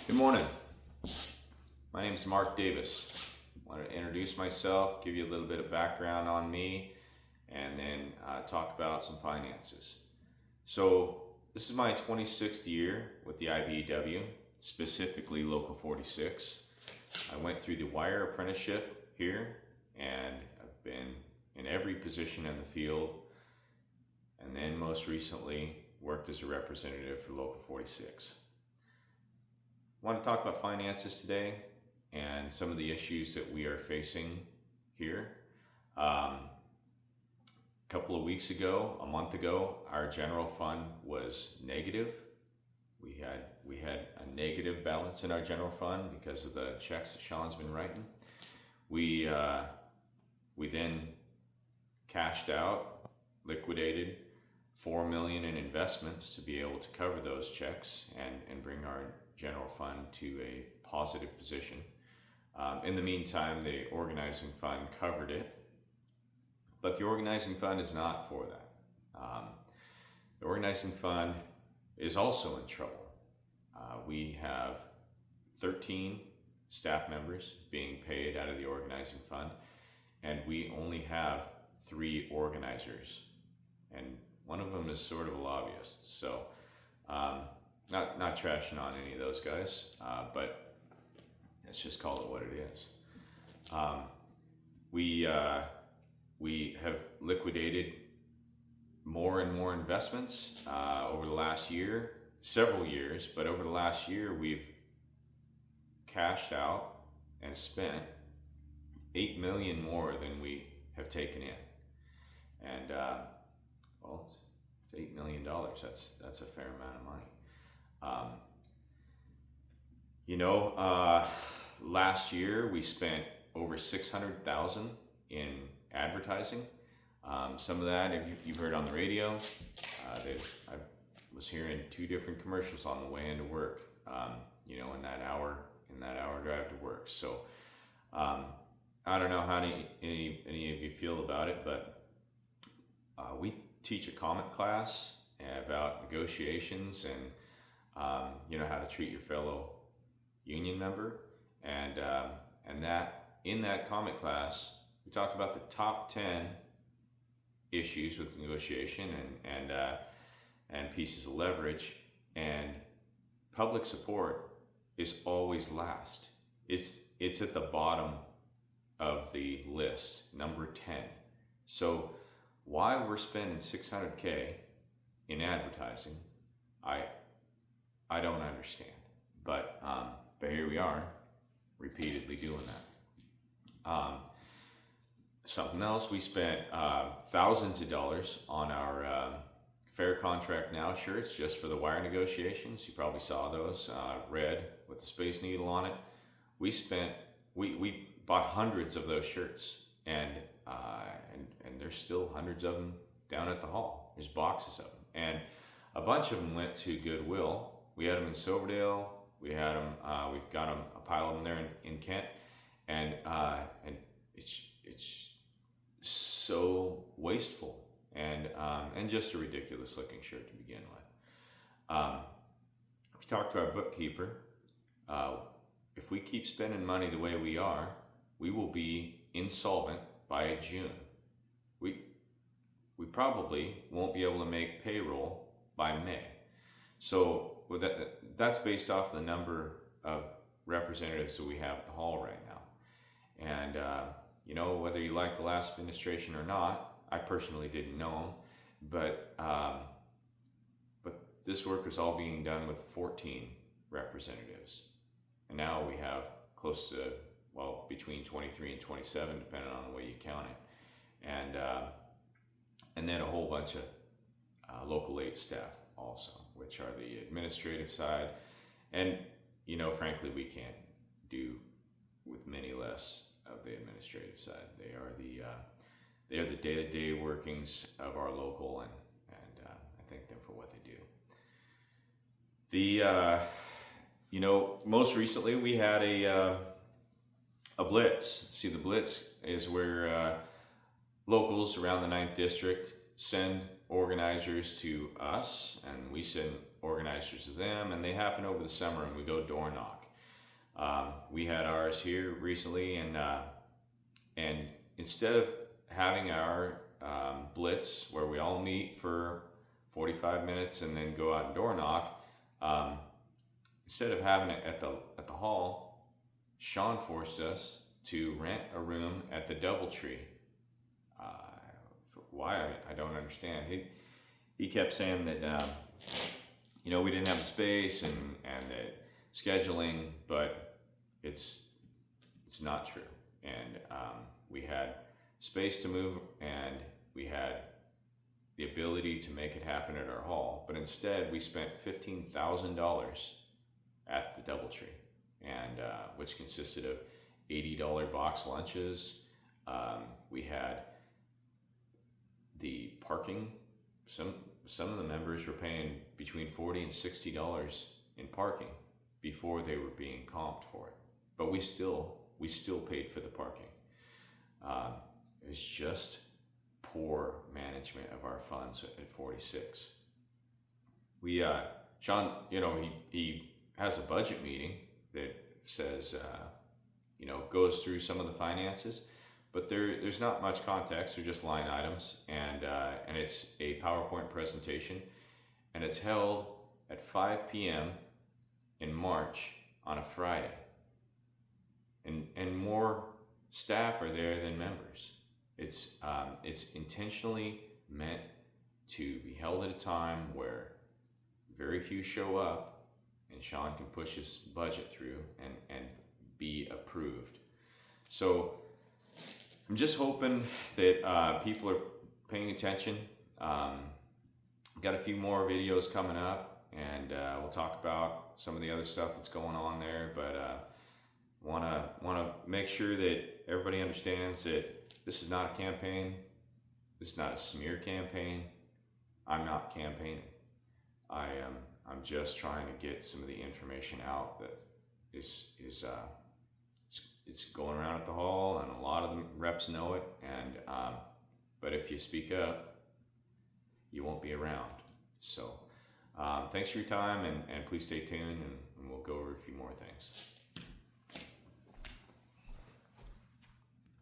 Good morning. My name is Mark Davis. I want to introduce myself, give you a little bit of background on me, and then talk about some finances. So, this is my 26th year with the IBEW, specifically Local 46. I went through the wire apprenticeship here, and I've been in every position in the field, and then most recently worked as a representative for Local 46. I want to talk about finances today and some of the issues that we are facing here. A couple of weeks ago, a month ago, our general fund was negative. We had a negative balance in our general fund because of the checks that Sean's been writing. We then cashed out, liquidated $4 million in investments to be able to cover those checks and bring our general fund to a positive position. In the meantime, the organizing fund covered it, but the organizing fund is not for that. The organizing fund is also in trouble. We have 13 staff members being paid out of the organizing fund, and we only have 3 organizers, and one of them is sort of a lobbyist. So not trashing on any of those guys, but let's just call it what it is. We have liquidated more and more investments over the last year, several years, but over the last year we've cashed out and spent $8 million more than we have taken in. And well, it's $8 million. That's a fair amount of money. Last year we spent over $600,000 in advertising. Some of that you've heard on the radio. I was hearing 2 different commercials on the way into work. In that hour drive to work. So I don't know how any of you feel about it, but we teach a comment class about negotiations and how to treat your fellow union member, and that in that comment class we talk about the top 10 issues with negotiation and pieces of leverage, and public support is always last. It's at the bottom of the list, number 10. So why we're spending $600K in advertising, I don't understand. But here we are, repeatedly doing that. Something else, we spent thousands of dollars on our Fair Contract Now shirts just for the wire negotiations. You probably saw those, red with the Space Needle on it. We bought hundreds of those shirts, and there's still hundreds of them down at the hall. There's boxes of them, and a bunch of them went to Goodwill. We had them in Silverdale. We've got them, a pile of them there in Kent, and it's so wasteful and just a ridiculous looking shirt to begin with. If you talk to our bookkeeper, if we keep spending money the way we are, we will be insolvent by June. We probably won't be able to make payroll by May. So that's based off the number of representatives that we have at the hall right now. And whether you like the last administration or not, I personally didn't know them, but this work was all being done with 14 representatives, and now we have close to, between 23 and 27, depending on the way you count it, and then a whole bunch of local aid staff also, which are the administrative side, and frankly we can't do with many less of the administrative side. They are the day-to-day workings of our local, and I thank them for what they do. Most recently we had a blitz. See, the blitz is where locals around the 9th District send organizers to us, and we send organizers organizers of them, and they happen over the summer, and we go door knock. We had ours here recently, and instead of having our blitz where we all meet for 45 minutes and then go out and door knock, instead of having it at the hall, Sean forced us to rent a room at the DoubleTree. Why, I don't understand. He kept saying that we didn't have the space and that scheduling, but it's not true. And we had space to move, and we had the ability to make it happen at our hall. But instead, we spent $15,000 at the DoubleTree, and which consisted of $80 box lunches. We had the parking. Some of the members were paying between $40 and $60 in parking before they were being comped for it. But we still paid for the parking. It was just poor management of our funds at 46. We Sean, he has a budget meeting that says goes through some of the finances, but there's not much context. They're just line items, and it's a PowerPoint presentation, and it's held at 5 p.m. in March on a Friday, and more staff are there than members. It's intentionally meant to be held at a time where very few show up, and Sean can push his budget through and be approved. So I'm just hoping that people are paying attention. Got a few more videos coming up, and we'll talk about some of the other stuff that's going on there. But want to make sure that everybody understands that this is not a campaign. This is not a smear campaign. I'm not campaigning. I'm just trying to get some of the information out that is it's going around at the hall, and a lot of the reps know it. And but if you speak up, you won't be around. So thanks for your time, and please stay tuned, and we'll go over a few more things.